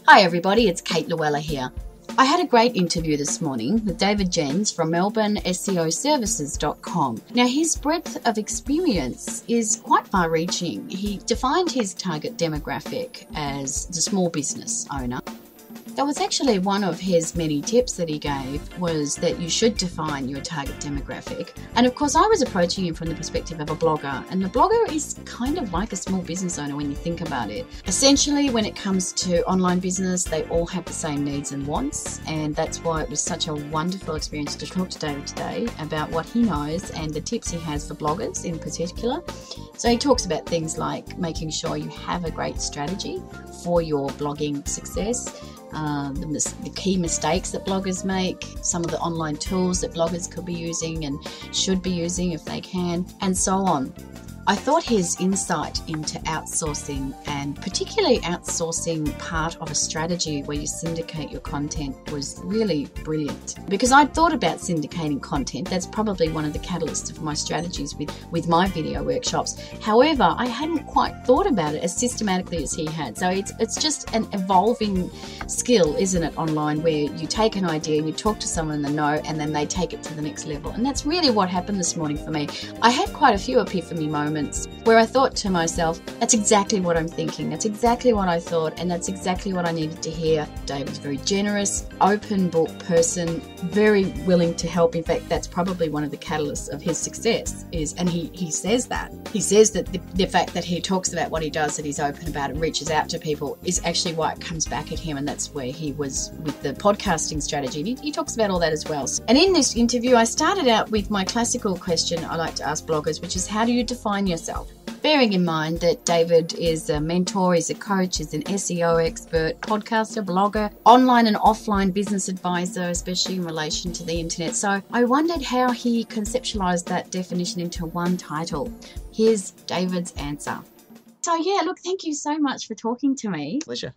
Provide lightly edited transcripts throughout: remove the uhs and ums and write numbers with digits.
Hi everybody, it's Kate Luella here. I had a great interview this morning with David Jenyns from Melbourne SEOservices.com. Now his breadth of experience is quite far-reaching. He defined his target demographic as the small business owner. That was actually one of his many tips that he gave, was that you should define your target demographic. And of course I was approaching him from the perspective of a blogger, and the blogger is kind of like a small business owner when you think about it. Essentially, when it comes to online business, they all have the same needs and wants, and that's why it was such a wonderful experience to talk to David today about what he knows and the tips he has for bloggers in particular. So he talks about things like making sure you have a great strategy for your blogging success, the key mistakes that bloggers make, some of the online tools that bloggers could be using and should be using if they can, and so on. I thought his insight into outsourcing, and particularly outsourcing part of a strategy where you syndicate your content, was really brilliant. Because I'd thought about syndicating content. That's probably one of the catalysts of my strategies with my video workshops. However, I hadn't quite thought about it as systematically as he had. So it's just an evolving skill, isn't it, online, where you take an idea and you talk to someone they know and then they take it to the next level. And that's really what happened this morning for me. I had quite a few epiphany moments where I thought to myself, that's exactly what I'm thinking, that's exactly what I thought, and that's exactly what I needed to hear. David's a very generous, open book person, very willing to help. In fact, that's probably one of the catalysts of his success, and he says that. He says that the fact that he talks about what he does, that he's open about it, reaches out to people, is actually why it comes back at him, and that's where he was with the podcasting strategy. He talks about all that as well. And in this interview, I started out with my classical question I like to ask bloggers, which is, how do you define yourself? Bearing in mind that David is a mentor, he's a coach, he's an SEO expert, podcaster, blogger, online and offline business advisor, especially in relation to the internet. So I wondered how he conceptualized that definition into one title. Here's David's answer. So yeah, look, thank you so much for talking to me. Pleasure.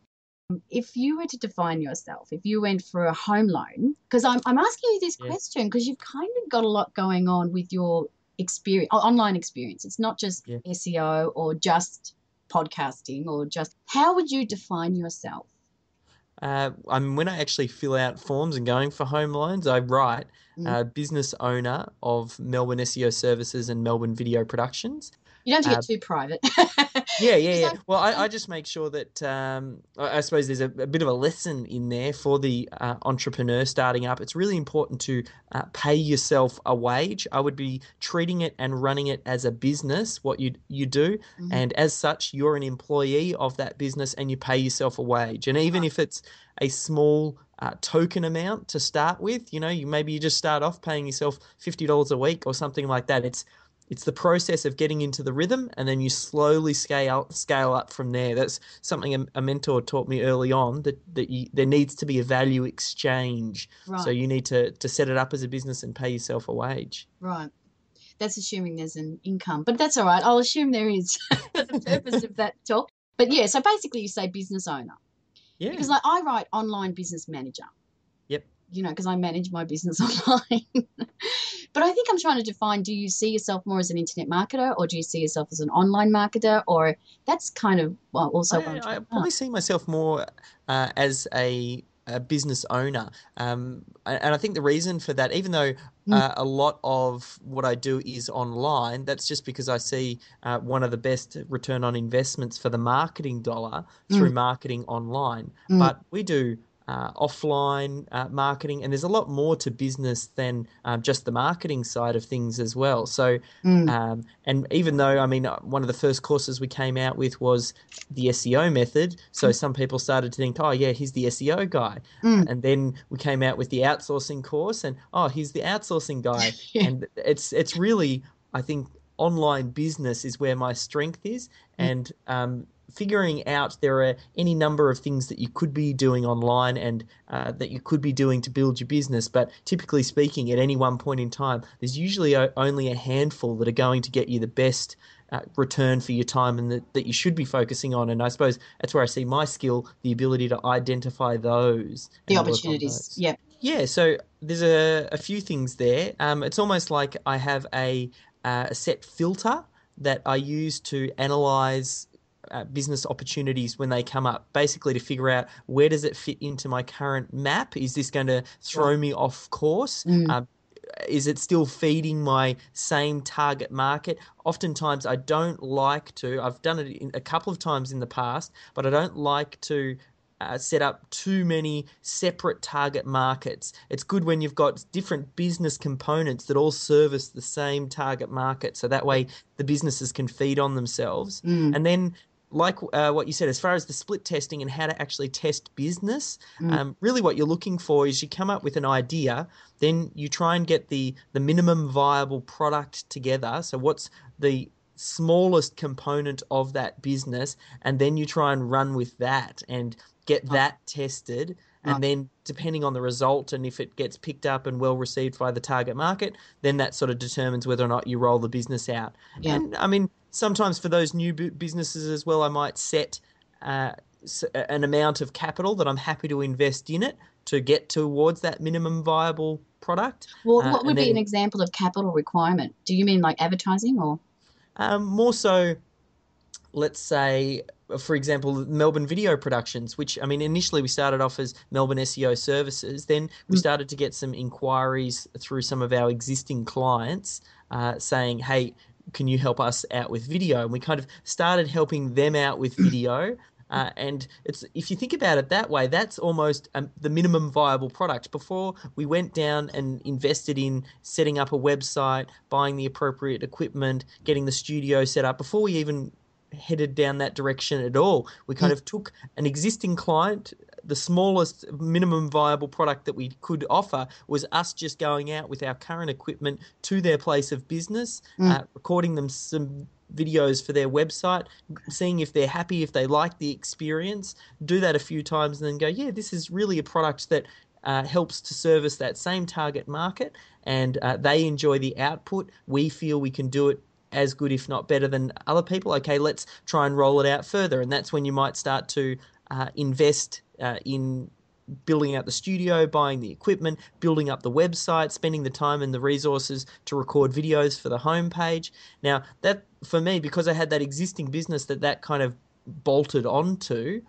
If you were to define yourself, if you went for a home loan, because I'm asking you this question because you've kind of got a lot going on with your experience, online experience. It's not just SEO or just podcasting or just, how would you define yourself? When I actually fill out forms and going for home loans, I write business owner of Melbourne SEO Services and Melbourne Video Productions. You don't have to get too private. Yeah. Well, I just make sure that I suppose there's a bit of a lesson in there for the entrepreneur starting up. It's really important to pay yourself a wage. I would be treating it and running it as a business, what you do, and as such, you're an employee of that business and you pay yourself a wage. And even if it's a small token amount to start with, maybe you just start off paying yourself $50 a week or something like that. It's the process of getting into the rhythm, and then you slowly scale up from there. That's something a mentor taught me early on, that there needs to be a value exchange. Right. So you need to set it up as a business and pay yourself a wage. Right. That's assuming there's an income, but that's all right. I'll assume there is for the purpose of that talk. But yeah, so basically you say business owner. Yeah. Because I write online business manager. Yep. Because I manage my business online. But I think I'm trying to define, do you see yourself more as an internet marketer, or do you see yourself as an online marketer? Or that's kind of also I probably see myself more as a business owner. And I think the reason for that, even though a lot of what I do is online, that's just because I see one of the best return on investments for the marketing dollar through marketing online. But we do offline marketing, and there's a lot more to business than just the marketing side of things as well. So and even though, one of the first courses we came out with was the SEO method, so some people started to think, oh yeah, he's the SEO guy. And then we came out with the outsourcing course, and oh, he's the outsourcing guy. And it's really, I think, online business is where my strength is, and figuring out there are any number of things that you could be doing online and that you could be doing to build your business. But typically speaking, at any one point in time, there's usually only a handful that are going to get you the best return for your time and that you should be focusing on. And I suppose that's where I see my skill, the ability to identify those. The opportunities, yep. Yeah, so there's a few things there. It's almost like I have a set filter that I use to analyze business opportunities when they come up, basically to figure out where does it fit into my current map? Is this going to throw me off course? Is it still feeding my same target market? Oftentimes, I don't like to. I've done it a couple of times in the past, but I don't like to set up too many separate target markets. It's good when you've got different business components that all service the same target market, so that way the businesses can feed on themselves. And then, like what you said, as far as the split testing and how to actually test business, really what you're looking for is you come up with an idea, then you try and get the minimum viable product together. So what's the smallest component of that business, and then you try and run with that and get that tested. And then depending on the result and if it gets picked up and well received by the target market, then that sort of determines whether or not you roll the business out. And I mean, sometimes for those new businesses as well, I might set an amount of capital that I'm happy to invest in it to get towards that minimum viable product. Well, what would be an example of capital requirement? Do you mean like advertising or? More so, let's say, for example, Melbourne video productions, which, I mean, initially we started off as Melbourne SEO services. Then we started to get some inquiries through some of our existing clients saying, hey, can you help us out with video? And we kind of started helping them out with video. And it's, if you think about it that way, that's almost the minimum viable product. Before we went down and invested in setting up a website, buying the appropriate equipment, getting the studio set up, before we even headed down that direction at all, we kind of took an existing client. The smallest minimum viable product that we could offer was us just going out with our current equipment to their place of business, recording them some videos for their website, seeing if they're happy, if they like the experience, do that a few times, and then go, yeah, this is really a product that helps to service that same target market, and they enjoy the output. We feel we can do it as good, if not better, than other people. Okay, let's try and roll it out further. And that's when you might start to invest in building out the studio, buying the equipment, building up the website, spending the time and the resources to record videos for the homepage. Now, that, for me, because I had that existing business that kind of bolted onto,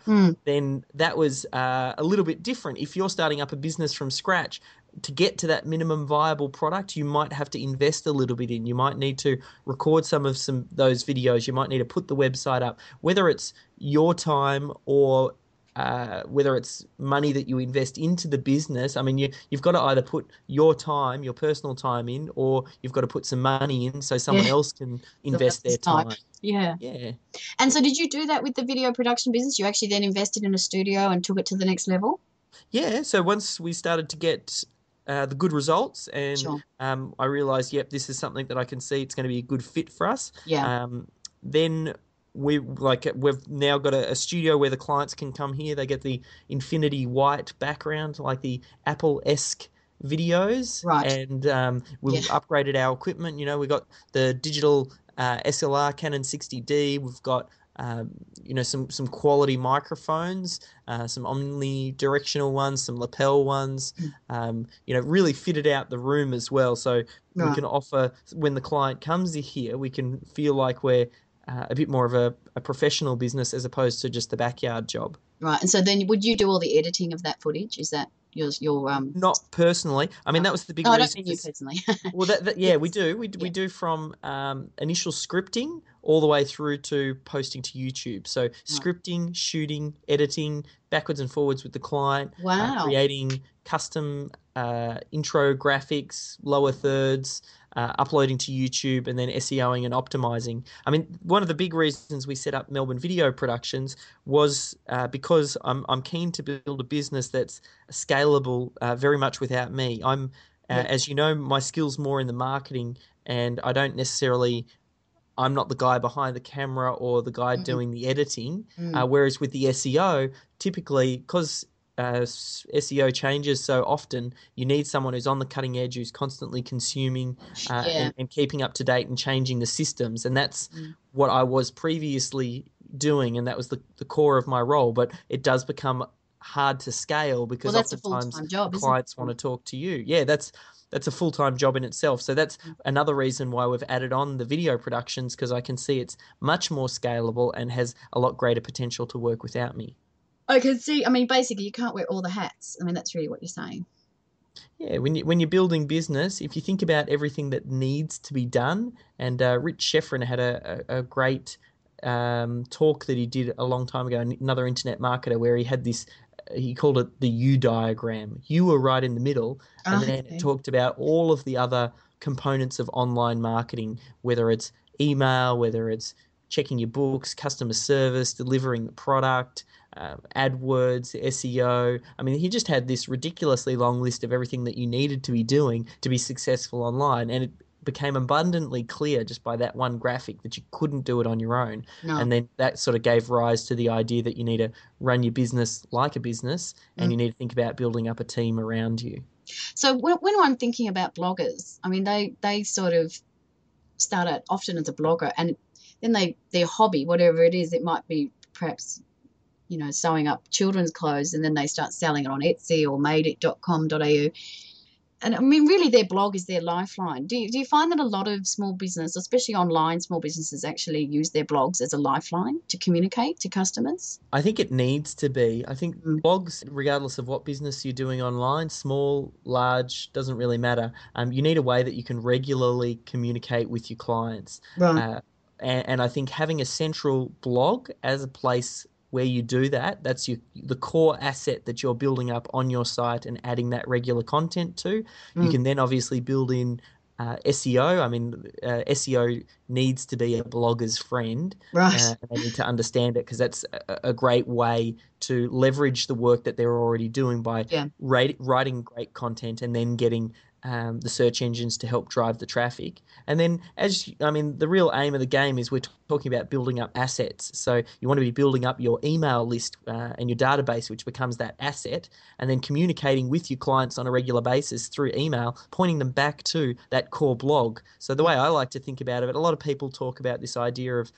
then that was a little bit different. If you're starting up a business from scratch, to get to that minimum viable product, you might have to invest a little bit in. You might need to record some of those videos. You might need to put the website up, whether it's your time or whether it's money that you invest into the business. I mean, you've got to either put your time, your personal time in, or you've got to put some money in so someone else can invest their time. Yeah. And so did you do that with the video production business? You actually then invested in a studio and took it to the next level? Yeah. So once we started to get the good results, and I realized, yep, this is something that I can see it's going to be a good fit for us. Then we've now got a studio where the clients can come here. They get the infinity white background, like the Apple-esque videos, and we've upgraded our equipment. You know, we got the digital SLR Canon 60D. We've got some quality microphones, some omnidirectional ones, some lapel ones, really fitted out the room as well. So we can offer, when the client comes here, we can feel like we're a bit more of a professional business as opposed to just a backyard job. Right. And so then would you do all the editing of that footage? Is that your Not personally. I mean, that was the big reason. I don't mean you personally. Well, we do. We do from initial scripting all the way through to posting to YouTube. So scripting, shooting, editing, backwards and forwards with the client, creating custom intro graphics, lower thirds, uploading to YouTube, and then SEOing and optimizing. I mean, one of the big reasons we set up Melbourne Video Productions was because I'm keen to build a business that's scalable very much without me. I'm, as you know, my skill's more in the marketing, and I don't necessarily, I'm not the guy behind the camera or the guy doing the editing, whereas with the SEO, typically, because SEO changes so often, you need someone who's on the cutting edge, who's constantly consuming and keeping up to date and changing the systems. And that's what I was previously doing, and that was the core of my role. But it does become hard to scale because that's oftentimes a full-time job, clients want to talk to you. Yeah, that's that's a full-time job in itself. So that's another reason why we've added on the video productions, because I can see it's much more scalable and has a lot greater potential to work without me. I can see. I mean, basically, you can't wear all the hats. I mean, that's really what you're saying. Yeah, when you're building business, if you think about everything that needs to be done, and Rich Schefren had a great talk that he did a long time ago, another internet marketer, where he had this, he called it the U diagram. You were right in the middle, and Oh, then it okay. talked about all of the other components of online marketing, whether it's email, whether it's checking your books, customer service, delivering the product, AdWords, SEO. I mean, he just had this ridiculously long list of everything that you needed to be doing to be successful online. And it became abundantly clear just by that one graphic that you couldn't do it on your own. No. And then that sort of gave rise to the idea that you need to run your business like a business, and Mm. you need to think about building up a team around you. So when I'm thinking about bloggers, I mean, they sort of start out often as a blogger, and then their hobby, whatever it is, it might be perhaps sewing up children's clothes, and then they start selling it on Etsy or madeit.com.au. And I mean, really, their blog is their lifeline. Do you find that a lot of small business, especially online small businesses, actually use their blogs as a lifeline to communicate to customers? I think it needs to be. I think Mm. blogs, regardless of what business you're doing online, small, large, doesn't really matter. You need a way that you can regularly communicate with your clients. Right. And I think having a central blog as a place where you do that, that's the core asset that you're building up on your site and adding that regular content to. You Mm. can then obviously build in SEO. I mean, SEO needs to be a blogger's friend. Right. They need to understand it, because that's a great way to leverage the work that they're already doing by Yeah. writing great content and then getting the search engines to help drive the traffic. And then, I mean, the real aim of the game is we're talking about building up assets. So you want to be building up your email list and your database, which becomes that asset, and then communicating with your clients on a regular basis through email, pointing them back to that core blog. So the way I like to think about it, a lot of people talk about this idea of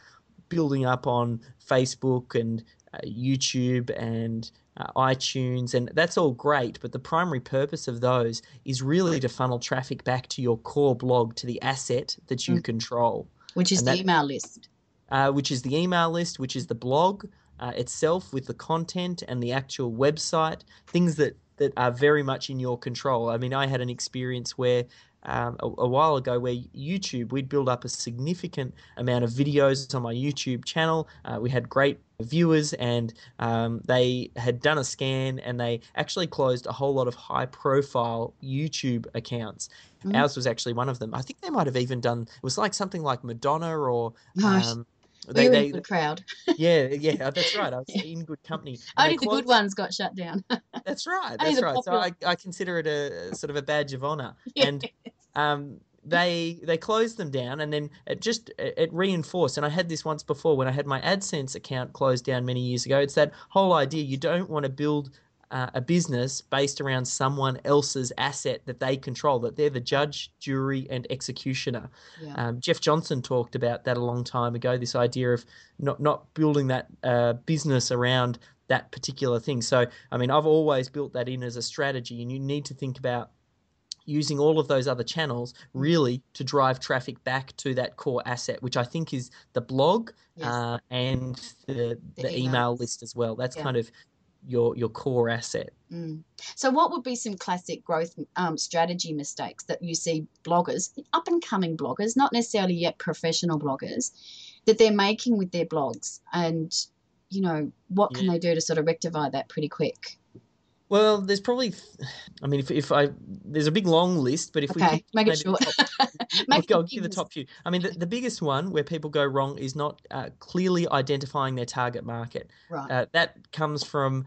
building up on Facebook and YouTube and iTunes, and that's all great, but the primary purpose of those is really to funnel traffic back to your core blog, to the asset that you Mm. control, Which is and the that email list. which is the email list, which is the blog itself with the content and the actual website, things that are very much in your control. I mean, I had an experience where a while ago where YouTube, we'd build up a significant amount of videos on my YouTube channel. We had great viewers, and they had done a scan, and they actually closed a whole lot of high profile YouTube accounts. Mm. Ours was actually one of them. I think they might have even done, it was like something like Madonna or Right. Well, they you're in a they good crowd. yeah, that's right. I was in good company, and they Only the good closed. ones got shut down. That's right. Only That's the right. So popular I ones. consider it a sort of a badge of honor. Yeah. And they closed them down, and then it reinforced. And I had this once before when I had my AdSense account closed down many years ago. It's that whole idea: you don't want to build a business based around someone else's asset that they control, that they're the judge, jury, and executioner. Yeah. Jeff Johnson talked about that a long time ago. This idea of not building that business around that particular thing. So, I mean, I've always built that in as a strategy, and you need to think about using all of those other channels Mm. really to drive traffic back to that core asset, which I think is the blog Yes. and The the email email list. list as well. That's Yeah. kind of your core asset. Mm. So, what would be some classic growth strategy mistakes that you see bloggers, up and coming bloggers, not necessarily yet professional bloggers, that they're making with their blogs? And, what can Yeah. they do to sort of rectify that pretty quick? Well, there's probably, I mean, there's a big long list, but if we Okay, pick make it maybe the short. top, Make it I'll a give you big the list. top few. I mean, the biggest one where people go wrong is not clearly identifying their target market. Right. That comes from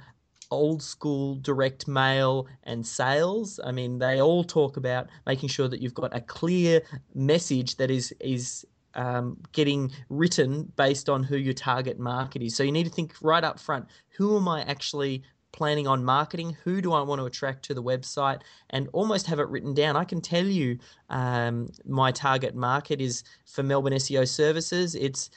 old school direct mail and sales. I mean, they all talk about making sure that you've got a clear message that is getting written based on who your target market is. So you need to think right up front: who am I actually planning on marketing? Who do I want to attract to the website? And almost have it written down. I can tell you my target market is for Melbourne SEO services. It's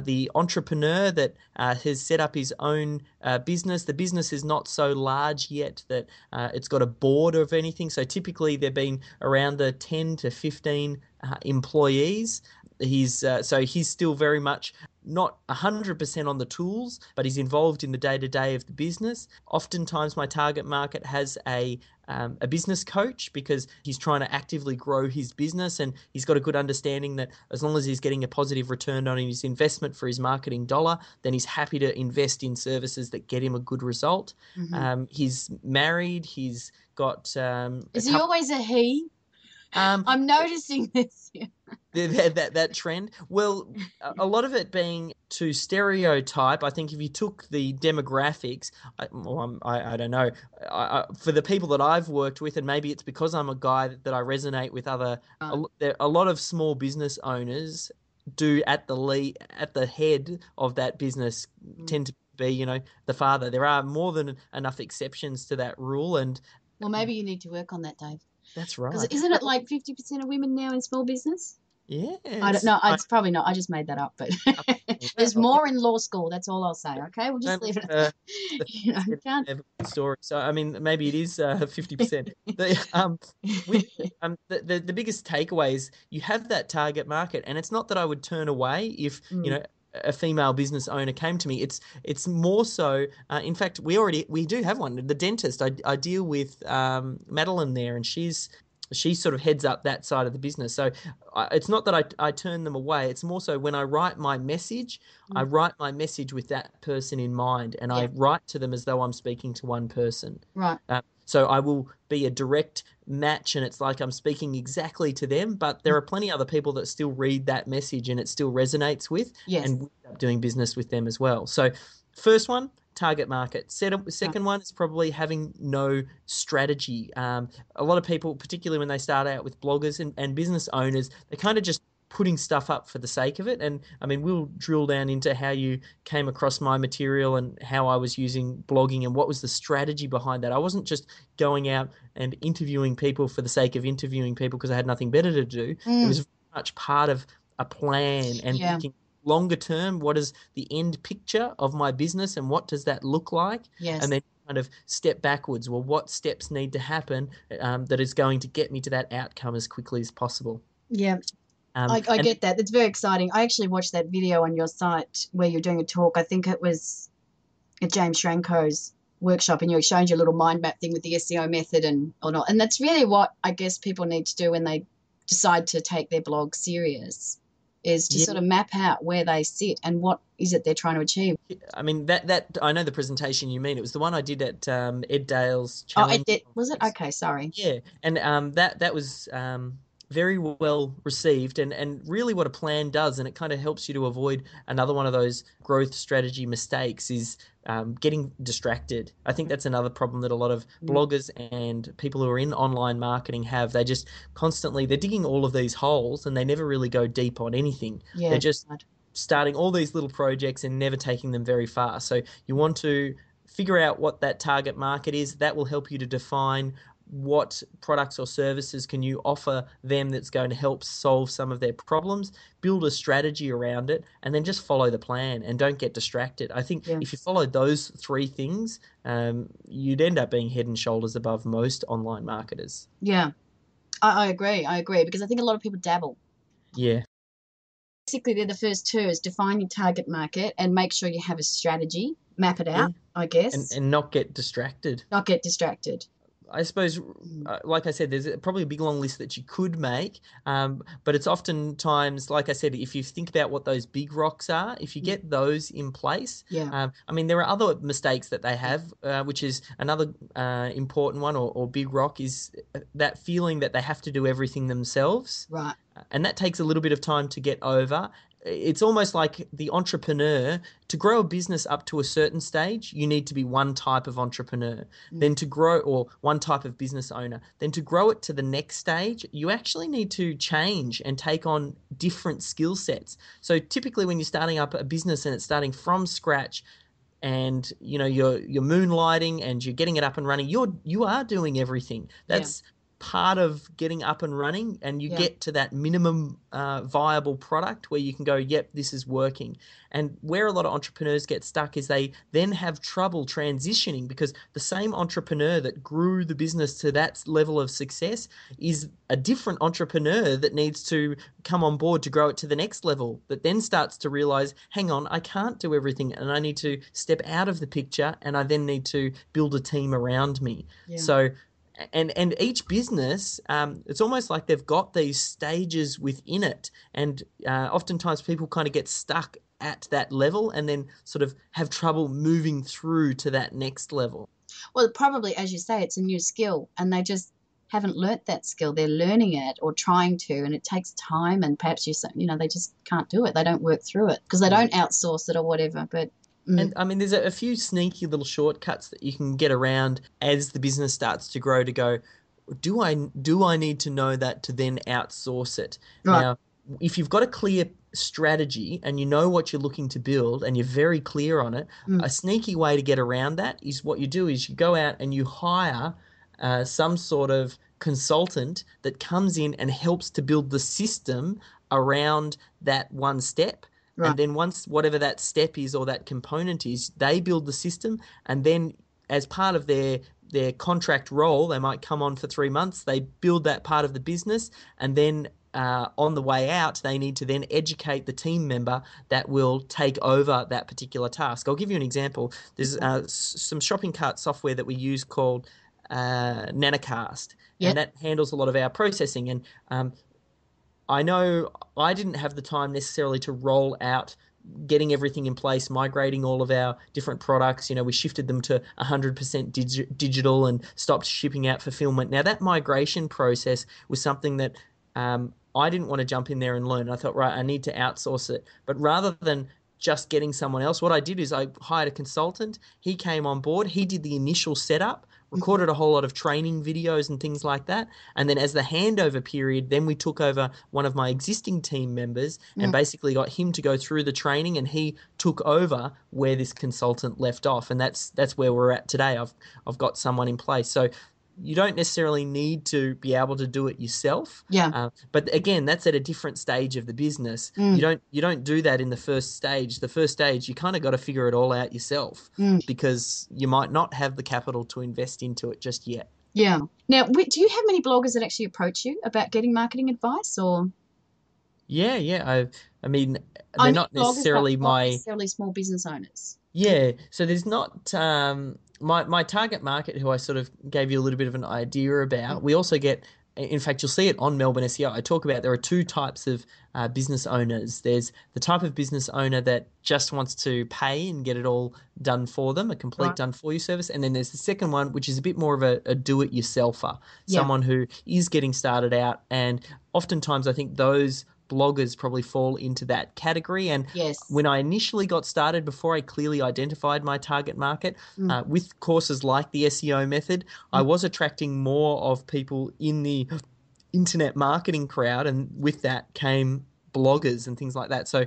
the entrepreneur that has set up his own business. The business is not so large yet that it's got a board of anything. So typically they've been around the 10 to 15 employees. He's still very much not 100% on the tools, but he's involved in the day-to-day of the business. Oftentimes my target market has a business coach because he's trying to actively grow his business, and he's got a good understanding that as long as he's getting a positive return on his investment for his marketing dollar, then he's happy to invest in services that get him a good result. He's married. He's got Is he always a he? I'm noticing this. that trend. Well, a lot of it being to stereotype. I think if you took the demographics, I don't know, for the people that I've worked with, and maybe it's because I'm a guy that I resonate with other. A lot of small business owners do at the head of that business tend to be, the father. There are more than enough exceptions to that rule, and well, maybe you need to work on that, Dave. That's right. Because isn't it like 50% of women now in small business? Yes. I don't know. It's probably not. I just made that up, but there's more in law school. That's all I'll say. Okay, we'll just leave it at that. Can't. Story. So I mean, maybe it is 50%. The biggest takeaway is you have that target market, and it's not that I would turn away if a female business owner came to me. It's more so. In fact, we do have one. The dentist. I deal with Madeline there, and she sort of heads up that side of the business. So it's not that I turn them away. It's more so when I write my message, I write my message with that person in mind, and I write to them as though I'm speaking to one person. Right. So I will be a direct match, and it's like I'm speaking exactly to them, but there are plenty of other people that still read that message and it still resonates with, and we end up doing business with them as well. So first one, target market. Second one is probably having no strategy. A lot of people, particularly when they start out with bloggers and business owners, they're kind of just putting stuff up for the sake of it. And I mean, we'll drill down into how you came across my material and how I was using blogging and what was the strategy behind that. I wasn't just going out and interviewing people for the sake of interviewing people because I had nothing better to do. It was very much part of a plan and thinking longer term, what is the end picture of my business and what does that look like? Yes. And then kind of step backwards. Well, what steps need to happen that is going to get me to that outcome as quickly as possible? Yeah. I get that. It's very exciting. I actually watched that video on your site where you're doing a talk. I think it was at James Shranko's workshop, and you were showing your little mind map thing with the SEO method and not. And that's really what I guess people need to do when they decide to take their blog serious, is to sort of map out where they sit and what is it they're trying to achieve. I mean, that I know the presentation you mean. It was the one I did at Ed Dale's challenge. Was it? Okay, sorry. Yeah, and that was very well received, and really what a plan does, and it kind of helps you to avoid another one of those growth strategy mistakes, is getting distracted. I think that's another problem that a lot of bloggers and people who are in online marketing have. They just constantly, they're digging all of these holes and they never really go deep on anything. Yeah, they're just starting all these little projects and never taking them very far. So you want to figure out what that target market is. That will help you to define what products or services can you offer them that's going to help solve some of their problems, build a strategy around it, and then just follow the plan and don't get distracted. I think if you follow those three things, you'd end up being head and shoulders above most online marketers. Yeah, I agree, because I think a lot of people dabble. Yeah. Basically, they're the first two, is define your target market and make sure you have a strategy, map it out, I guess. And not get distracted. I suppose, like I said, there's probably a big long list that you could make, but it's oftentimes, like I said, if you think about what those big rocks are, if you get those in place, I mean, there are other mistakes that they have, which is another important one or big rock, is that feeling that they have to do everything themselves. Right. And that takes a little bit of time to get over. It's almost like the entrepreneur. To grow a business up to a certain stage, you need to be one type of entrepreneur. Then to grow, or one type of business owner. Then to grow it to the next stage, you actually need to change and take on different skill sets. So typically when you're starting up a business and it's starting from scratch, and you're moonlighting and you're getting it up and running, you are doing everything. That's part of getting up and running, and you Yeah. get to that minimum viable product where you can go, yep, this is working. And where a lot of entrepreneurs get stuck is they then have trouble transitioning, because the same entrepreneur that grew the business to that level of success is a different entrepreneur that needs to come on board to grow it to the next level, that then starts to realize, hang on, I can't do everything, and I need to step out of the picture, and I then need to build a team around me. Yeah. So and each business, it's almost like they've got these stages within it, and oftentimes people kind of get stuck at that level and then sort of have trouble moving through to that next level. Well, probably, as you say, it's a new skill and they just haven't learnt that skill. They're learning it or trying to, and it takes time. And perhaps they just can't do it. They don't work through it because they don't outsource it or whatever. But And I mean, there's a few sneaky little shortcuts that you can get around as the business starts to grow, to go, do I need to know that to then outsource it? Right. Now, if you've got a clear strategy and you know what you're looking to build and you're very clear on it, a sneaky way to get around that is what you do is you go out and you hire some sort of consultant that comes in and helps to build the system around that one step. Right. And then once whatever that step is or that component is, they build the system, and then as part of their contract role, they might come on for 3 months, they build that part of the business, and then on the way out, they need to then educate the team member that will take over that particular task. I'll give you an example. There's some shopping cart software that we use called Nanocast, and that handles a lot of our processing. And I know I didn't have the time necessarily to roll out getting everything in place, migrating all of our different products. We shifted them to 100% digital and stopped shipping out fulfillment. Now, that migration process was something that I didn't want to jump in there and learn. I thought, right, I need to outsource it. But rather than just getting someone else, what I did is I hired a consultant. He came on board. He did the initial setup, recorded a whole lot of training videos and things like that. And then as the handover period, then we took over one of my existing team members and basically got him to go through the training, and he took over where this consultant left off. And that's where we're at today. I've got someone in place. So you don't necessarily need to be able to do it yourself. Yeah. But again, that's at a different stage of the business. You don't do that in the first stage. The first stage, you kind of got to figure it all out yourself, because you might not have the capital to invest into it just yet. Yeah. Now, do you have many bloggers that actually approach you about getting marketing advice, or? Yeah. I mean, they're not necessarily not necessarily small business owners. Yeah, so there's not my target market, who I sort of gave you a little bit of an idea about. We also get, in fact, you'll see it on Melbourne SEO. I talk about there are two types of business owners. There's the type of business owner that just wants to pay and get it all done for them, a complete done for you service. And then there's the second one, which is a bit more of a do-it-yourselfer, someone who is getting started out. And oftentimes I think those bloggers probably fall into that category. And when I initially got started, before I clearly identified my target market, with courses like the SEO method, I was attracting more of people in the internet marketing crowd, and with that came bloggers and things like that. So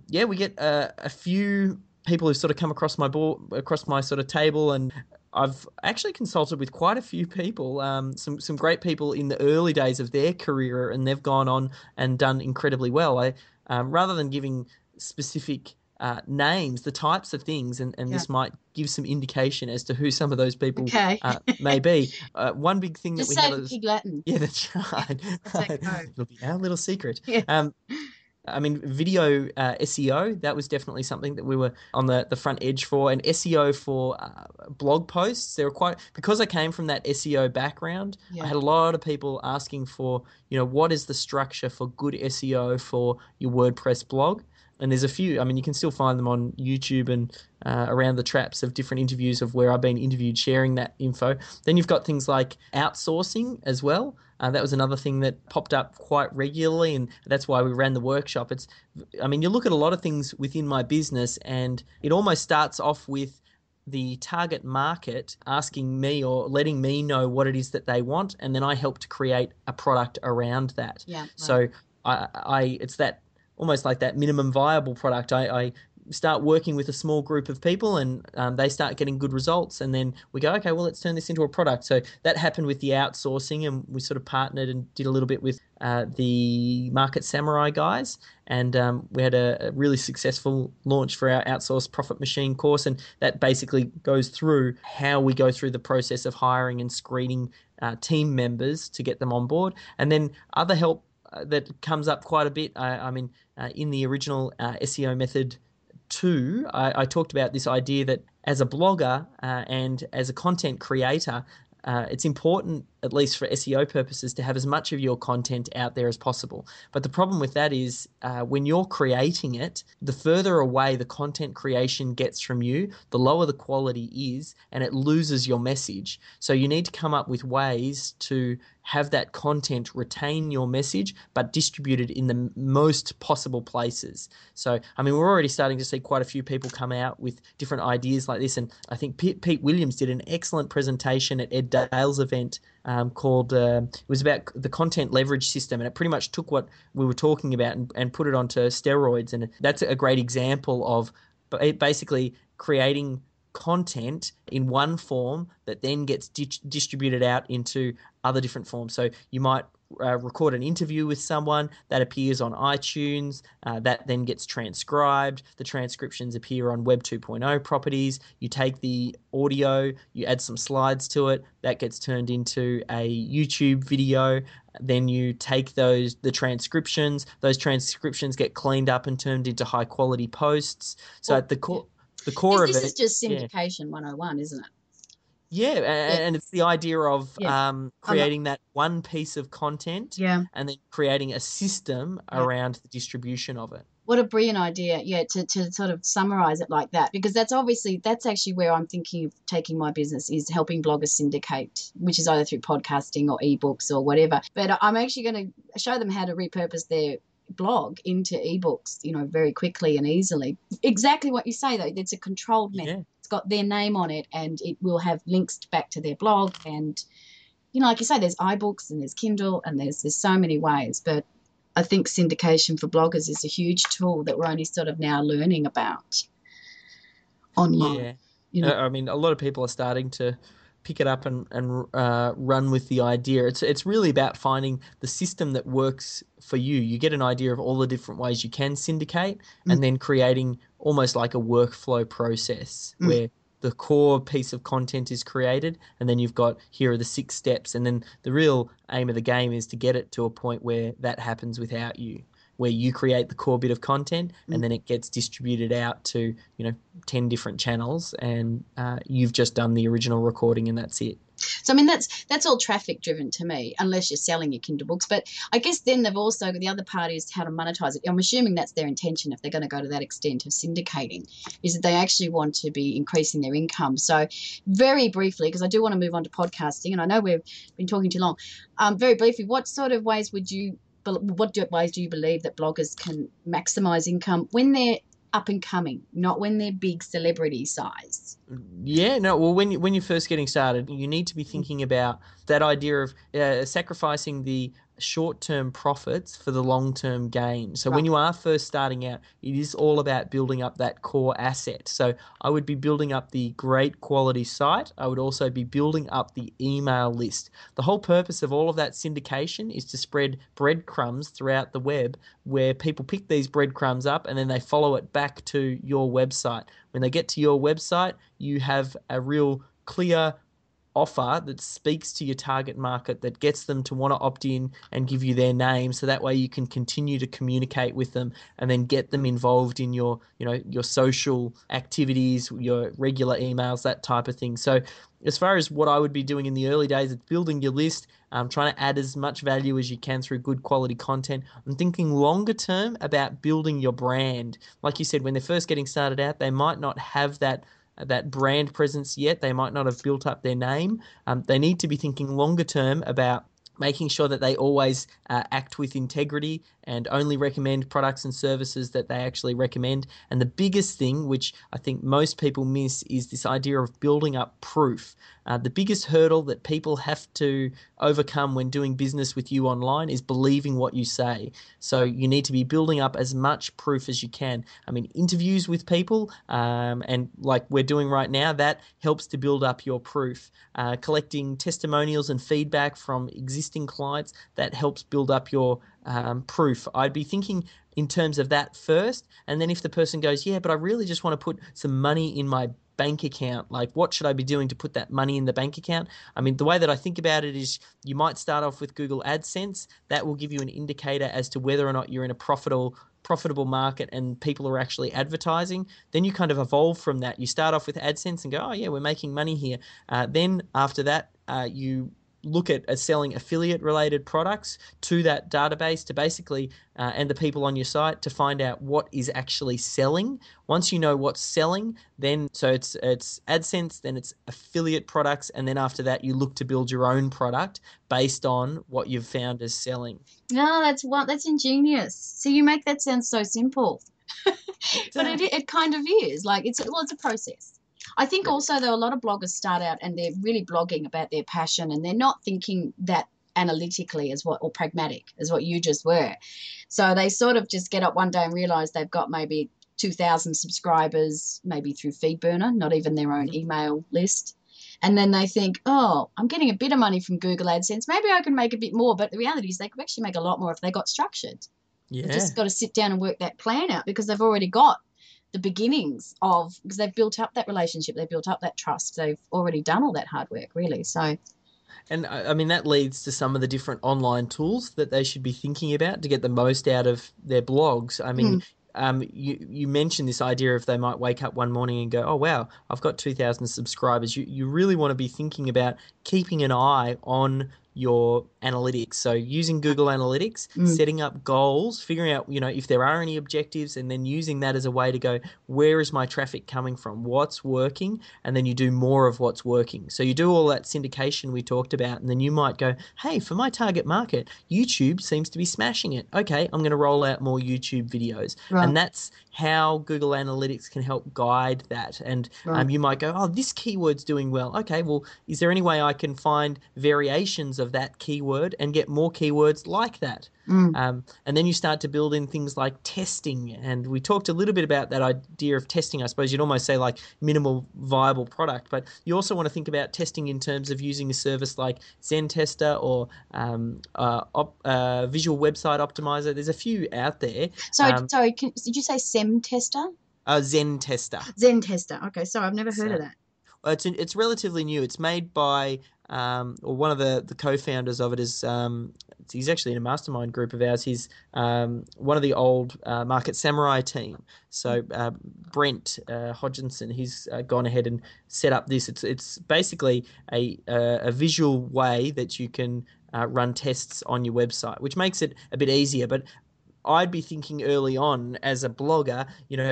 we get a few people who've sort of come across my sort of table, and I've actually consulted with quite a few people, some great people in the early days of their career, and they've gone on and done incredibly well. I rather than giving specific names, the types of things, and this might give some indication as to who some of those people may be. One big thing Just that we say have the is, pig Latin. yeah, that's right. It'll be our little secret. Yeah. I mean, video SEO, that was definitely something that we were on the front edge for. And SEO for blog posts, they were because I came from that SEO background, I had a lot of people asking for, what is the structure for good SEO for your WordPress blog? And there's a few, I mean, you can still find them on YouTube and around the traps of different interviews of where I've been interviewed sharing that info. Then you've got things like outsourcing as well. That was another thing that popped up quite regularly, and that's why we ran the workshop. You look at a lot of things within my business, and it almost starts off with the target market asking me or letting me know what it is that they want, and then I help to create a product around that. Yeah. Right. So it's that almost like that minimum viable product. I start working with a small group of people, and they start getting good results, and then we go, okay, well, let's turn this into a product. So that happened with the outsourcing, and we sort of partnered and did a little bit with the Market Samurai guys, and we had a really successful launch for our outsourced profit machine course, and that basically goes through how we go through the process of hiring and screening team members to get them on board, and then other help that comes up quite a bit. I mean, in the original SEO method 2, I talked about this idea that as a blogger and as a content creator, it's important, at least for SEO purposes, to have as much of your content out there as possible. But the problem with that is when you're creating it, the further away the content creation gets from you, the lower the quality is, and it loses your message. So you need to come up with ways to have that content retain your message, but distributed in the most possible places. So, I mean, we're already starting to see quite a few people come out with different ideas like this. And I think Pete Williams did an excellent presentation at Ed Dale's event called, it was about the content leverage system. And it pretty much took what we were talking about and put it onto steroids. And that's a great example of basically creating content in one form that then gets distributed out into other different forms. So you might record an interview with someone that appears on iTunes, that then gets transcribed. The transcriptions appear on Web 2.0 properties. You take the audio, you add some slides to it, that gets turned into a YouTube video. Then you take the transcriptions, those transcriptions get cleaned up and turned into high quality posts. So at the core of it, this is just syndication 101, isn't it? Yeah, and it's the idea of creating that one piece of content and then creating a system around the distribution of it. What a brilliant idea, to sort of summarize it like that, because that's actually where I'm thinking of taking my business, is helping bloggers syndicate, which is either through podcasting or ebooks or whatever. But I'm actually going to show them how to repurpose their blog into ebooks, very quickly and easily. Exactly what you say, though. It's a controlled method. Yeah. It's got their name on it, and it will have links back to their blog. And, like you say, there's iBooks and there's Kindle and there's so many ways. But I think syndication for bloggers is a huge tool that we're only sort of now learning about online. Yeah. I mean, a lot of people are starting to pick it up and run with the idea. It's really about finding the system that works for you. You get an idea of all the different ways you can syndicate, and then creating almost like a workflow process where the core piece of content is created, and then you've got, here are the 6 steps, and then the real aim of the game is to get it to a point where that happens without you, where you create the core bit of content and then it gets distributed out to 10 different channels, and you've just done the original recording and that's it. So I mean, that's all traffic driven to me, unless you're selling your Kindle books. But I guess then they've also, the other part is how to monetize it. I'm assuming that's their intention, if they're going to go to that extent of syndicating, is that they actually want to be increasing their income. So very briefly, because I do want to move on to podcasting, and I know we've been talking too long, very briefly, what sort of ways do you believe that bloggers can maximize income when they're up and coming, not when they're big celebrity size? Yeah, no, well, when you're first getting started, you need to be thinking about that idea of sacrificing the short-term profits for the long-term gain. So when you are first starting out, it is all about building up that core asset. So I would be building up the great quality site. I would also be building up the email list. The whole purpose of all of that syndication is to spread breadcrumbs throughout the web, where people pick these breadcrumbs up and then they follow it back to your website. When they get to your website, you have a real clear offer that speaks to your target market, that gets them to want to opt in and give you their name, so that way you can continue to communicate with them and then get them involved in your social activities, your regular emails, that type of thing. So as far as what I would be doing in the early days, it's building your list, trying to add as much value as you can through good quality content. I'm thinking longer term about building your brand. Like you said, when they're first getting started out, they might not have that brand presence yet. They might not have built up their name. They need to be thinking longer term about making sure that they always act with integrity and only recommend products and services that they actually recommend. And the biggest thing, which I think most people miss, is this idea of building up proof. The biggest hurdle that people have to overcome when doing business with you online is believing what you say. So you need to be building up as much proof as you can. I mean, interviews with people, and like we're doing right now, that helps to build up your proof. Collecting testimonials and feedback from existing clients, that helps build up your proof. I'd be thinking in terms of that first, and then if the person goes, yeah, but I really just want to put some money in my bank account, like what should I be doing to put that money in the bank account? I mean, the way that I think about it is you might start off with Google AdSense. That will give you an indicator as to whether or not you're in a profitable market and people are actually advertising. Then you kind of evolve from that. You start off with AdSense and go, oh yeah, we're making money here. Then after that, you look at selling affiliate related products to that database to basically and the people on your site to find out what is actually selling. Once you know what's selling, then so it's AdSense, then it's affiliate products, and then after that you look to build your own product based on what you've found as selling. No, that's ingenious. So you make that sound so simple. But it kind of is. Like it's a process. I think also though a lot of bloggers start out and they're really blogging about their passion and they're not thinking that analytically or pragmatic as what you just were. So they sort of just get up one day and realize they've got maybe 2,000 subscribers, maybe through FeedBurner, not even their own email list. And then they think, oh, I'm getting a bit of money from Google AdSense. Maybe I can make a bit more. But the reality is they could actually make a lot more if they got structured. Yeah. They've just got to sit down and work that plan out because they've already got the beginnings because they've built up that relationship, they've built up that trust, they've already done all that hard work, really. So, and I mean, that leads to some of the different online tools that they should be thinking about to get the most out of their blogs. I mean, you mentioned this idea of they might wake up one morning and go, oh, wow, I've got 2,000 subscribers. You really want to be thinking about keeping an eye on your analytics. So using Google Analytics, setting up goals, figuring out, if there are any objectives, and then using that as a way to go, where is my traffic coming from? What's working? And then you do more of what's working. So you do all that syndication we talked about, and then you might go, hey, for my target market, YouTube seems to be smashing it. Okay, I'm going to roll out more YouTube videos. Right. And that's how Google Analytics can help guide that. And you might go, oh, this keyword's doing well. Okay, well, is there any way I can find variations of that keyword and get more keywords like that? And then you start to build in things like testing. And we talked a little bit about that idea of testing. I suppose you'd almost say like minimal viable product, but you also want to think about testing in terms of using a service like Zen-Tester or Visual Website Optimizer. There's a few out there. Sorry, did you say Zen-Tester? Zen-Tester. Zen-Tester. Okay, sorry, I've never heard of that. It's relatively new. It's made by or one of the co-founders of it is he's actually in a mastermind group of ours. He's one of the old Market Samurai team. So Brent Hodgkinson, he's gone ahead and set up this. It's basically a visual way that you can run tests on your website, which makes it a bit easier. But I'd be thinking early on as a blogger,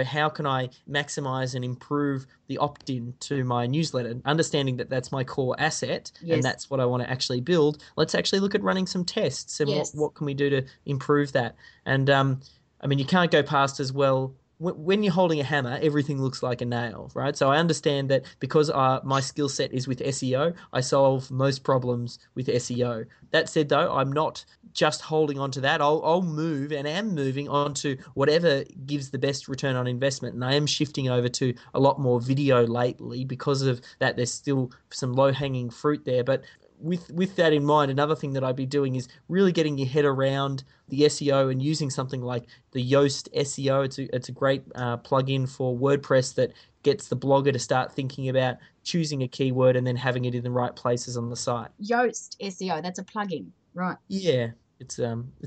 how can I maximize and improve the opt-in to my newsletter? Understanding that that's my core asset and that's what I want to actually build. Let's actually look at running some tests and what can we do to improve that? And I mean, you can't go past as well. When you're holding a hammer, everything looks like a nail, right? So I understand that because my skill set is with SEO, I solve most problems with SEO. That said, though, I'm not just holding on to that. I'll move and am moving on to whatever gives the best return on investment. And I am shifting over to a lot more video lately because of that. There's still some low-hanging fruit there, but with that in mind, another thing that I'd be doing is really getting your head around the SEO and using something like the Yoast SEO. It's a great plugin for WordPress that gets the blogger to start thinking about choosing a keyword and then having it in the right places on the site. Yoast SEO, that's a plugin, right? Yeah, it's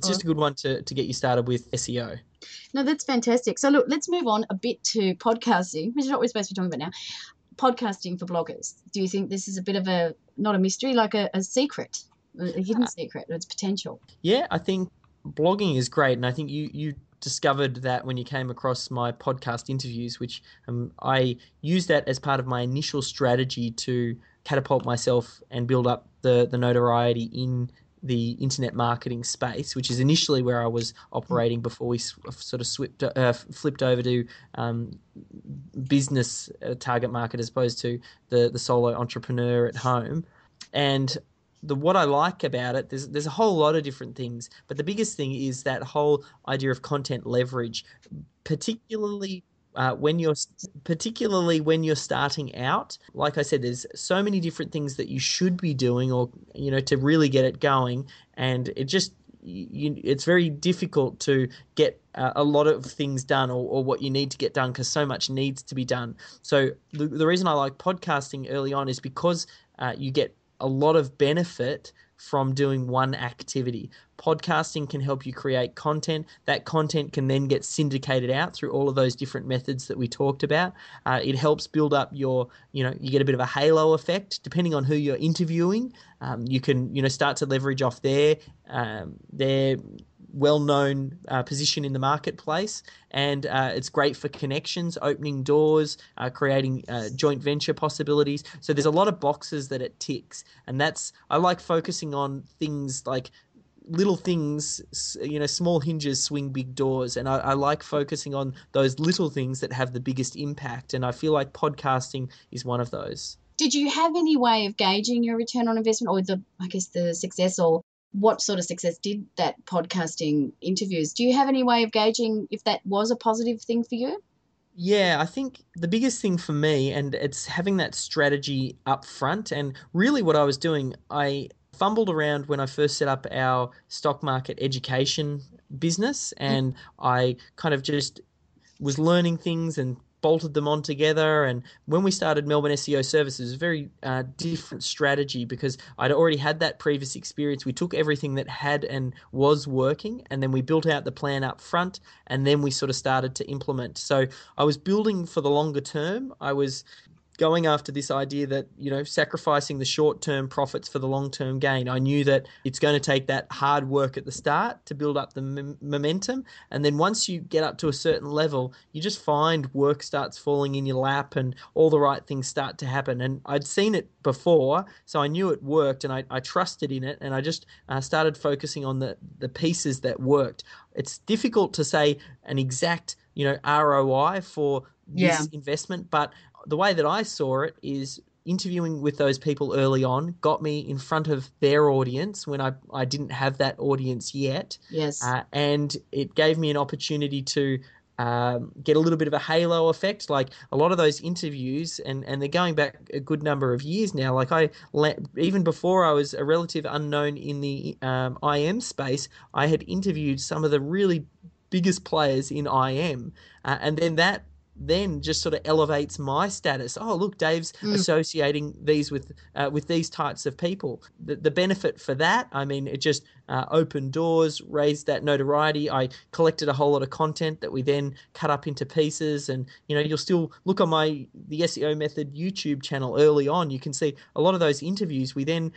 just a good one to get you started with SEO. No, that's fantastic. So look, let's move on a bit to podcasting, which is what we're supposed to be talking about now. Podcasting for bloggers. Do you think this is a bit of not a mystery, like a secret, a hidden secret, its potential? Yeah, I think blogging is great. And I think you discovered that when you came across my podcast interviews, which I used that as part of my initial strategy to catapult myself and build up the notoriety in the internet marketing space, which is initially where I was operating before we sort of flipped over to business target market as opposed to the solo entrepreneur at home. And what I like about it, there's a whole lot of different things, but the biggest thing is that whole idea of content leverage, particularly when you're starting out. Like I said, there's so many different things that you should be doing, or to really get it going, and it's very difficult to get a lot of things done, or what you need to get done, because so much needs to be done. So the reason I like podcasting early on is because you get a lot of benefit from doing one activity. Podcasting can help you create content. That content can then get syndicated out through all of those different methods that we talked about. It helps build up you get a bit of a halo effect depending on who you're interviewing. You can, start to leverage off their well-known position in the marketplace, and it's great for connections, opening doors, creating joint venture possibilities. So there's a lot of boxes that it ticks, and I like focusing on things like little things, small hinges swing big doors, and I like focusing on those little things that have the biggest impact, and I feel like podcasting is one of those. Did you have any way of gauging your return on investment, or the success, or what sort of success did that podcasting interviews? Do you have any way of gauging if that was a positive thing for you? Yeah, I think the biggest thing for me, and it's having that strategy up front. And really what I was doing, I fumbled around when I first set up our stock market education business, and I kind of just was learning things and bolted them on together. And when we started Melbourne SEO Services, it was a very different strategy, because I'd already had that previous experience. We took everything that had and was working, and then we built out the plan up front, and then we sort of started to implement. So I was building for the longer term. I was going after this idea that, sacrificing the short-term profits for the long-term gain. I knew that it's going to take that hard work at the start to build up the momentum. And then once you get up to a certain level, you just find work starts falling in your lap and all the right things start to happen. And I'd seen it before, so I knew it worked, and I trusted in it. And I just started focusing on the pieces that worked. It's difficult to say an exact, ROI for this investment, but the way that I saw it is interviewing with those people early on got me in front of their audience when I didn't have that audience yet. Yes. And it gave me an opportunity to get a little bit of a halo effect. Like a lot of those interviews, and they're going back a good number of years now. Like even before I was a relative unknown in the IM space, I had interviewed some of the really biggest players in IM, and then just sort of elevates my status. Oh, look, Dave's associating these with these types of people. The benefit for that, I mean, it just opened doors, raised that notoriety. I collected a whole lot of content that we then cut up into pieces, and you'll still look on the SEO Method YouTube channel early on. You can see a lot of those interviews. We then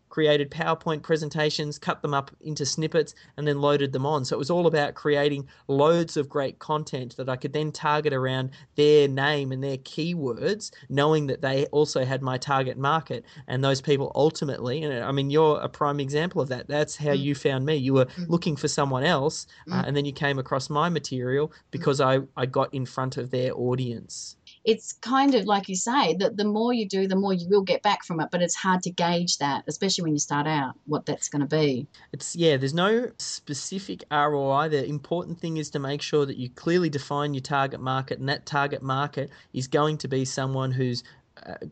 created PowerPoint presentations, cut them up into snippets, and then loaded them on. So it was all about creating loads of great content that I could then target around their name and their keywords, knowing that they also had my target market. And those people ultimately, and I mean, you're a prime example of that. That's how you found me. You were looking for someone else, and then you came across my material because I got in front of their audience. It's kind of like you say, that the more you do, the more you will get back from it, but it's hard to gauge that, especially when you start out, what that's going to be. There's no specific ROI. The important thing is to make sure that you clearly define your target market, and that target market is going to be someone who's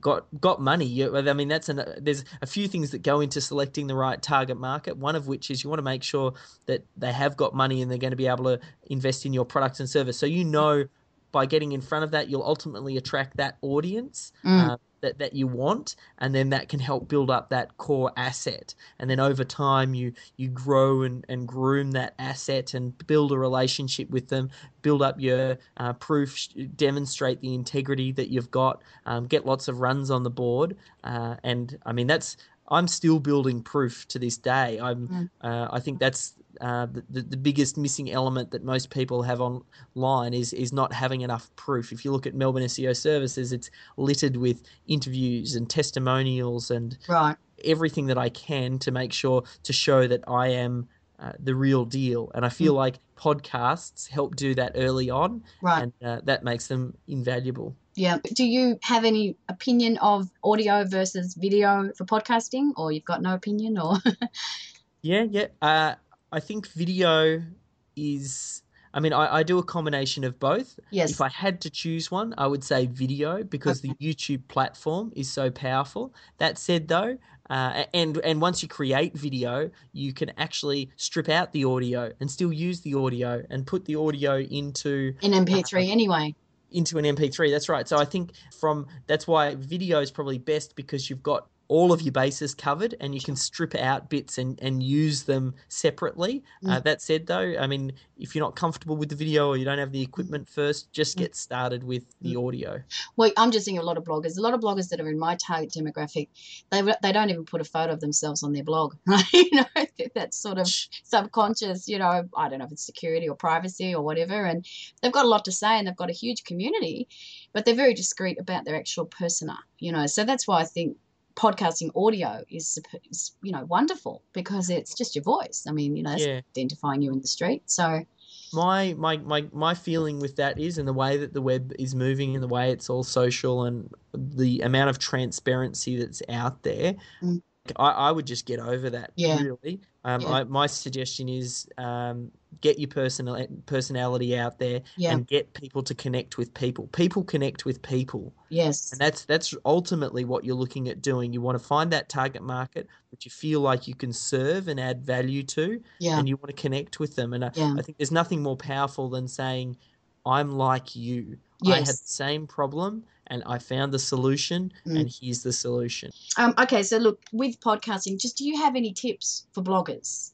got money. I mean, there's a few things that go into selecting the right target market. One of which is you want to make sure that they have got money and they're going to be able to invest in your products and service. So by getting in front of that, you'll ultimately attract that audience that you want, and then that can help build up that core asset. And then over time, you grow and groom that asset and build a relationship with them, build up your proof, demonstrate the integrity that you've got, get lots of runs on the board. And I mean, I'm still building proof to this day. I think that's the biggest missing element that most people have online is not having enough proof. If you look at Melbourne SEO Services, it's littered with interviews and testimonials, and right. everything that I can to make sure to show that I am the real deal. And I feel like podcasts help do that early on, Right. and that makes them invaluable. Yeah. Do you have any opinion of audio versus video for podcasting, or you've got no opinion, or? Yeah. I think video is, I mean, I do a combination of both. If Yes. I had to choose one, I would say video because the Okay. YouTube platform is so powerful. That said, though, and once you create video, you can actually strip out the audio and still use the audio and put the audio In MP3 anyway. into an MP3. That's right. So I think that's why video is probably best because you've got all of your bases covered and you can Sure. strip out bits and use them separately. That said, though, I mean, if you're not comfortable with the video or you don't have the equipment first, just get started with the audio. Well, I'm just seeing a lot of bloggers that are in my target demographic. They don't even put a photo of themselves on their blog, right? That's sort of subconscious. I don't know if it's security or privacy or whatever. And they've got a lot to say and they've got a huge community, but they're very discreet about their actual persona. So that's why I think podcasting audio is wonderful because it's just your voice. I mean, that's Yeah. identifying you in the street. So. My feeling with that is, and the way that the web is moving and the way it's all social and the amount of transparency that's out there, I would just get over that, Yeah. really. Yeah. My suggestion is get your personality out there Yeah. and get people to connect with people. People connect with people. Yes. And that's ultimately what you're looking at doing. You want to find that target market that you feel like you can serve and add value to, Yeah. and you want to connect with them. And Yeah. I think there's nothing more powerful than saying, I'm like you. I had the Yes. same problem and I found the solution, and here's the solution. Okay, so look, with podcasting, do you have any tips for bloggers?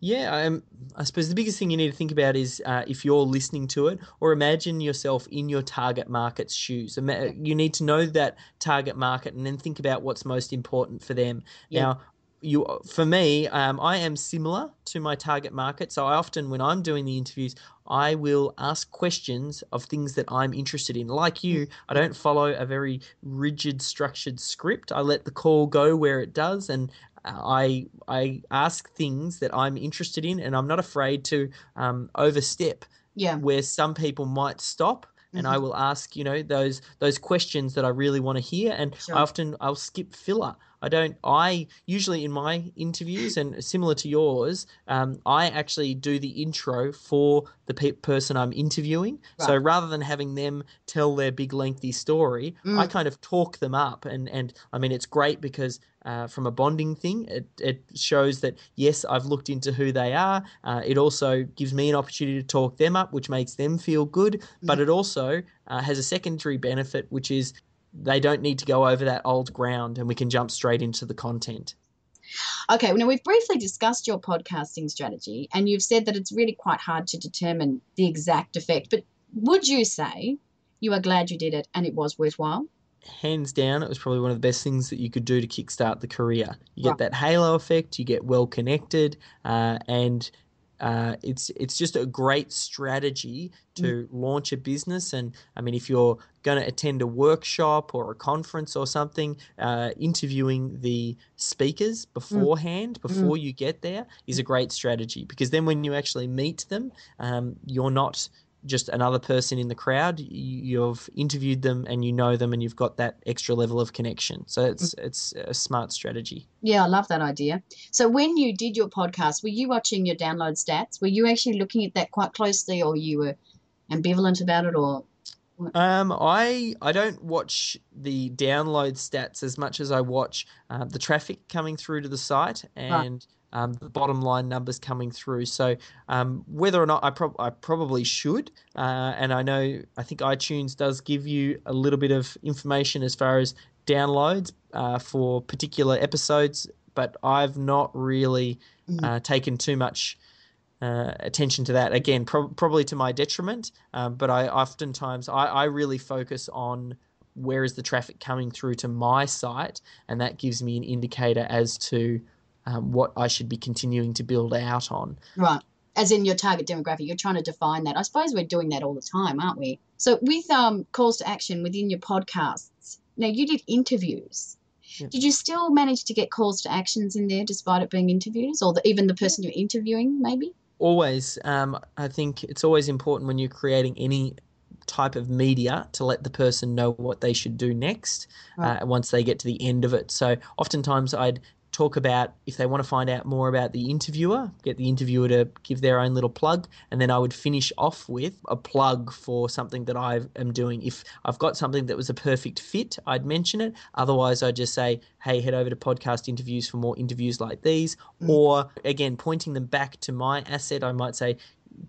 Yeah, I suppose the biggest thing you need to think about is if you're listening to it, or imagine yourself in your target market's shoes. You need to know that target market and then think about what's most important for them. Yeah. Now, for me, I am similar to my target market. So I often, when I'm doing the interviews, I will ask questions of things that I'm interested in. Like you, I don't follow a very rigid, structured script. I let the call go where it does, and I ask things that I'm interested in, and I'm not afraid to overstep where some people might stop. And I will ask, those questions that I really want to hear. And Sure. I'll skip filler. I usually in my interviews, and similar to yours, I actually do the intro for the person I'm interviewing. Right. So rather than having them tell their big lengthy story, I kind of talk them up. And I mean, it's great because from a bonding thing, it shows that, yes, I've looked into who they are. It also gives me an opportunity to talk them up, which makes them feel good. But it also has a secondary benefit, which is they don't need to go over that old ground and we can jump straight into the content. Okay, well, now we've briefly discussed your podcasting strategy and you've said that it's really quite hard to determine the exact effect. But would you say you are glad you did it and it was worthwhile? Hands down, it was probably one of the best things that you could do to kickstart the career. You get that halo effect, you get well connected, and it's just a great strategy to launch a business. And I mean, if you're going to attend a workshop or a conference or something, interviewing the speakers beforehand, before you get there, is a great strategy, because then when you actually meet them, you're not just another person in the crowd. You've interviewed them and you know them, and you've got that extra level of connection. So it's a smart strategy. Yeah, I love that idea. So when you did your podcast, were you watching your download stats? Were you actually looking at that quite closely, or you were ambivalent about it, or? I don't watch the download stats as much as I watch the traffic coming through to the site and the bottom line numbers coming through. So whether or not I probably should, and I think iTunes does give you a little bit of information as far as downloads for particular episodes, but I've not really taken too much attention to that. Again, probably to my detriment, but I really focus on where is the traffic coming through to my site, and that gives me an indicator as to what I should be continuing to build out on. Right. As in your target demographic, you're trying to define that. I suppose we're doing that all the time, aren't we? So with calls to action within your podcasts, now you did interviews. Yeah. Did you still manage to get calls to actions in there despite it being interviews, or even the person you're interviewing maybe? Always. I think it's always important when you're creating any type of media to let the person know what they should do next Right. once they get to the end of it. So oftentimes I'd talk about if they want to find out more about the interviewer, get the interviewer to give their own little plug, and then I would finish off with a plug for something that I am doing. If I've got something that was a perfect fit, I'd mention it. Otherwise, I'd just say, hey, head over to Podcast Interviews for more interviews like these. Or again, pointing them back to my asset, I might say,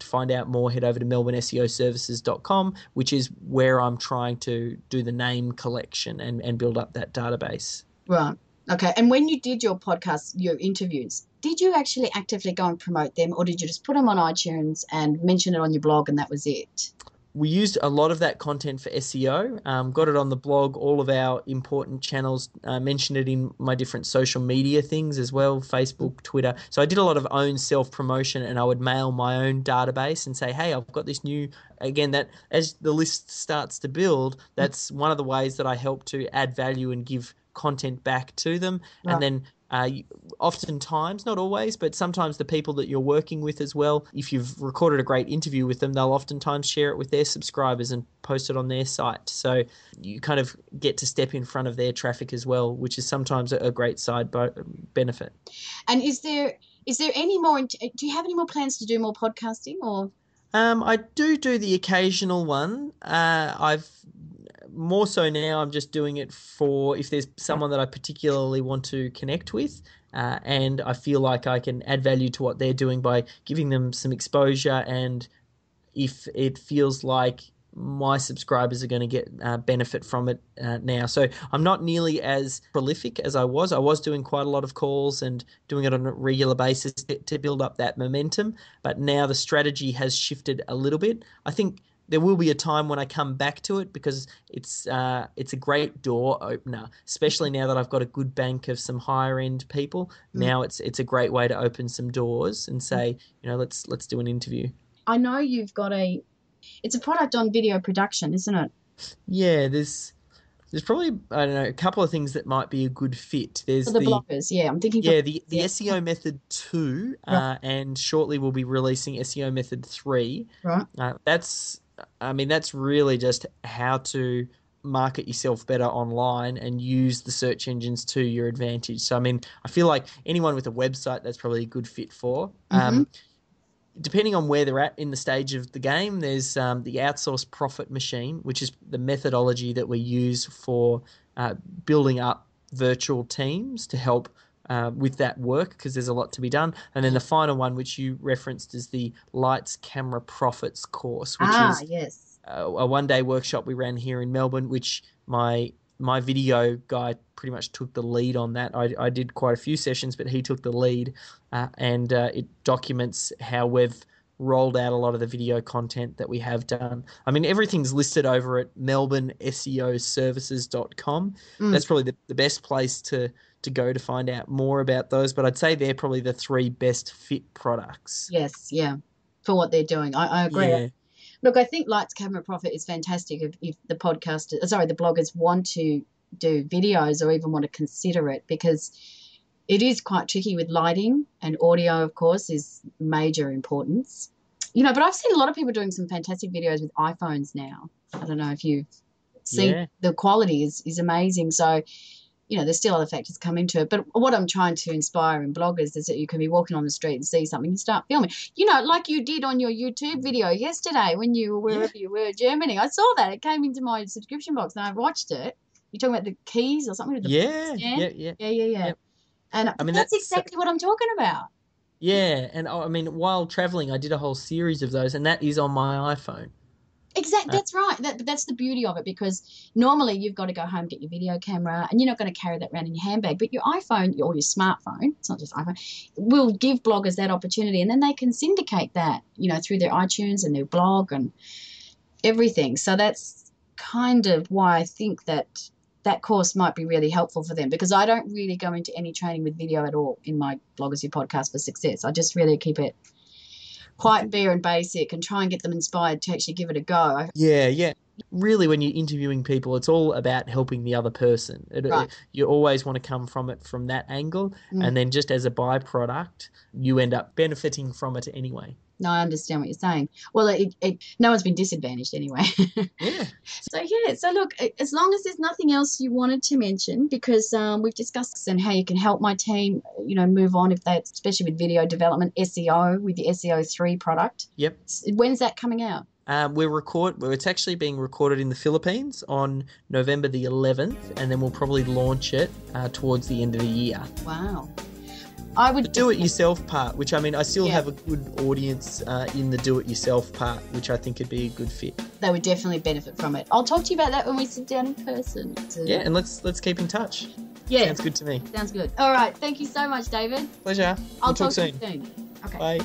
to find out more, head over to melbourneseoservices.com, which is where I'm trying to do the name collection and build up that database. Right. Okay. And when you did your podcast, your interviews, did you actually actively go and promote them, or did you just put them on iTunes and mention it on your blog and that was it? We used a lot of that content for SEO, got it on the blog, all of our important channels, mentioned it in my different social media things as well, Facebook, Twitter. So I did a lot of own self-promotion, and I would mail my own database and say, hey, I've got this new, again, that as the list starts to build, that's one of the ways that I help to add value and give content back to them. Right. And then oftentimes, not always, but sometimes the people that you're working with as well, if you've recorded a great interview with them, they'll oftentimes share it with their subscribers and post it on their site. So you kind of get to step in front of their traffic as well, which is sometimes a great side benefit. And is there any more, do you have any more plans to do more podcasting, or? I do the occasional one. I've more so now I'm just doing it for if there's someone that I particularly want to connect with, and I feel like I can add value to what they're doing by giving them some exposure, and if it feels like my subscribers are going to get benefit from it now. So I'm not nearly as prolific as I was. I was doing quite a lot of calls and doing it on a regular basis to build up that momentum, but now the strategy has shifted a little bit. I think there will be a time when I come back to it because it's a great door opener, especially now that I've got a good bank of some higher end people. Now it's a great way to open some doors and say, let's do an interview. I know you've got it's a product on video production, isn't it? Yeah, there's probably, I don't know, a couple of things that might be a good fit. There's For the bloggers, yeah. I'm thinking the SEO method 2, Right. and shortly we'll be releasing SEO method 3. Right. That's really just how to market yourself better online and use the search engines to your advantage. So, I feel like anyone with a website, that's probably a good fit for. Depending on where they're at in the stage of the game, there's the outsource profit machine, which is the methodology that we use for building up virtual teams to help with that work, because there's a lot to be done. And then the final one, which you referenced, is the Lights, Camera, Profits course, which is yes. a one-day workshop we ran here in Melbourne, which my video guy pretty much took the lead on that. I did quite a few sessions, but he took the lead, and it documents how we've rolled out a lot of the video content that we have done. Everything's listed over at melbourneseoservices.com. That's probably the best place to go to find out more about those, but I'd say they're probably the 3 best fit products. Yes, yeah, for what they're doing. I agree. Yeah. Look, I think Lights, Camera, Profit is fantastic if the bloggers want to do videos or even want to consider it, because it is quite tricky with lighting, and audio, of course, is major importance. But I've seen a lot of people doing some fantastic videos with iPhones now. I don't know if you've seen the quality is amazing. So, there's still other factors come into it. But what I'm trying to inspire in bloggers is that you can be walking on the street and see something and start filming. Like you did on your YouTube video yesterday when you were wherever you were, Germany. I saw that. It came into my subscription box and I watched it. You're talking about the keys or something? With the stand? Yeah. Yep. And that's exactly what I'm talking about. Yeah, and while traveling, I did a whole series of those, and that is on my iPhone. Exactly, that's right. That's the beauty of it, because normally you've got to go home, get your video camera, and you're not going to carry that around in your handbag. But your iPhone or your smartphone, it's not just iPhone, will give bloggers that opportunity, and then they can syndicate that, through their iTunes and their blog and everything. So that's kind of why I think that course might be really helpful for them, because I don't really go into any training with video at all in my Bloggers Who Podcast for Success. I just really keep it quite bare and basic and try and get them inspired to actually give it a go. Yeah. Really, when you're interviewing people, it's all about helping the other person. Right. You always want to come from it from that angle, and then just as a byproduct, you end up benefiting from it anyway. No, I understand what you're saying. Well, no one's been disadvantaged anyway. Yeah. So look, as long as there's nothing else you wanted to mention, because we've discussed and how you can help my team, move on if they, especially with video development, SEO, with the SEO3 product. Yep. When's that coming out? It's actually being recorded in the Philippines on November the 11th, and then we'll probably launch it towards the end of the year. Wow. I would do it yourself part, which I still have a good audience in the do it yourself part, which I think could be a good fit. They would definitely benefit from it. I'll talk to you about that when we sit down in person. Yeah, and let's keep in touch. Yeah. Sounds good to me. Sounds good. All right. Thank you so much, David. Pleasure. I'll talk talk to soon. you soon. Okay. Bye.